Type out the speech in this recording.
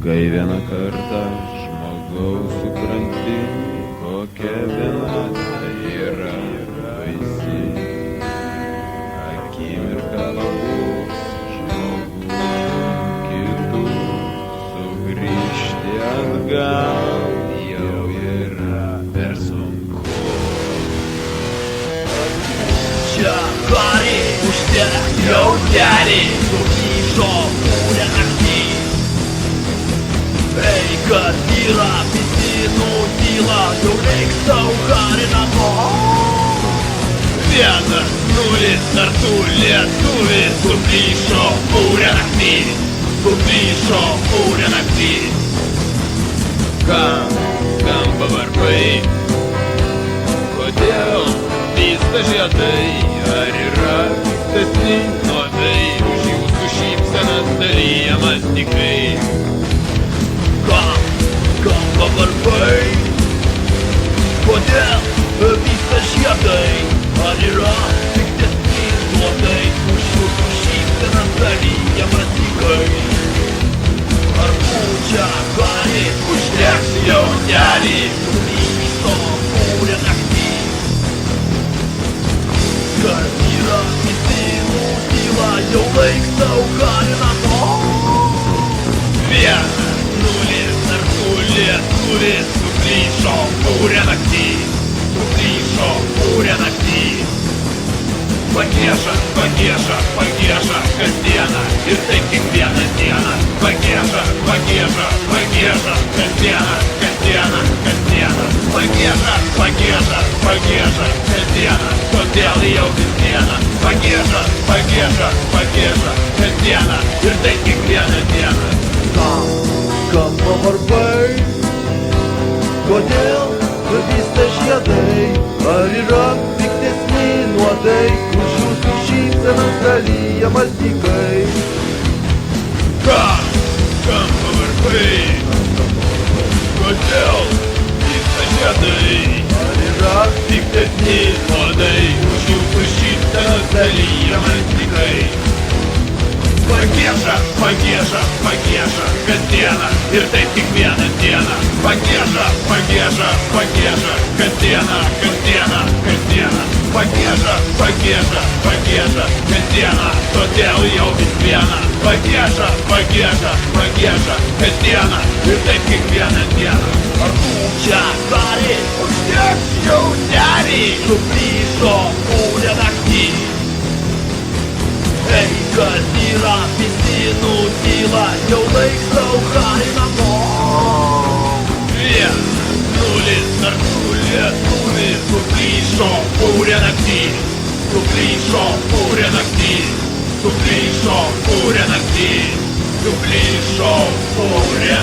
Kai vieną kartą žmogaus supranti, kokia vienatvė yra baisi. Akimirką pabūs žmogus kitų, sugrįžti atgal jau yra per sunku. Čia kari užtek jau keli, sugrįžo kūrė naktį. Ei, kad yra visi nutyla, jau reiks tau kari namo. 1-0 ar tu lietuvis, sugrįžo kūrė naktį, sugrįžo kūrė naktį. Kam skamba varpai? Kodėl vysta žiedai? Ar yra piktesni nuodai? Už jūsų šypsenas dalyjamas tikrai. Kam skamba varpai? Kodėl vysta žiedai? Ar yra piktesni nuodai? Už jūsų šypsenas dalyjamas tikrai. Ar pučia kari užteks jaunelį, sugrįžo kūrė naktį. Kas yra visi nutyla, jau laiks tau kari namo. 1-0 ar tu lietuvis, sugrįžo kūrė naktį, sugrįžo kūrė naktį. Pagieža, pagieža, pagieža kasdieną, ir taip kiekvieną dieną. Pagieža, pagieža, pagieža kasdieną, kasdieną, kasdieną. Pagieža, pagieža, pagieža kasdieną, todėl jau vis dieną. Pagieža, pagieža, pagieža kasdieną, ir taip kiekvieną dieną. Kam skamba varpai? Kodėl vysta žiedai? Ar yra piktesni nuodai? Už jūsų šypsenas dalyjamas dykai. Kam skamba varpai? Kodėl vysta žiedai? Ar yra piktesni nuodai? Už jūsų šypsenas dalyjamas dykai. Pagieža, pagieža, pagieža kasdieną, ir taip kiekvieną dieną. Pagieža, pagieža, pagieža kasdieną, kasdieną, kasdieną. Pagieža, pagieža, pagieža kasdieną, todėl jau vis viena. Pagieža, pagieža, pagieža kasdieną, ir taip kiekvieną dieną. Ar pučia kari užteks jaunelį, sugrįžo kūrė naktį. Ei, kas yra visi nutyla, jau laiks tau kari namo. 1-0 ar tu lietuvis, sugrįžo kūrė naktį, sugrįžo kūrė naktį, sugrįžo kūrė naktį, sugrįžo kūrė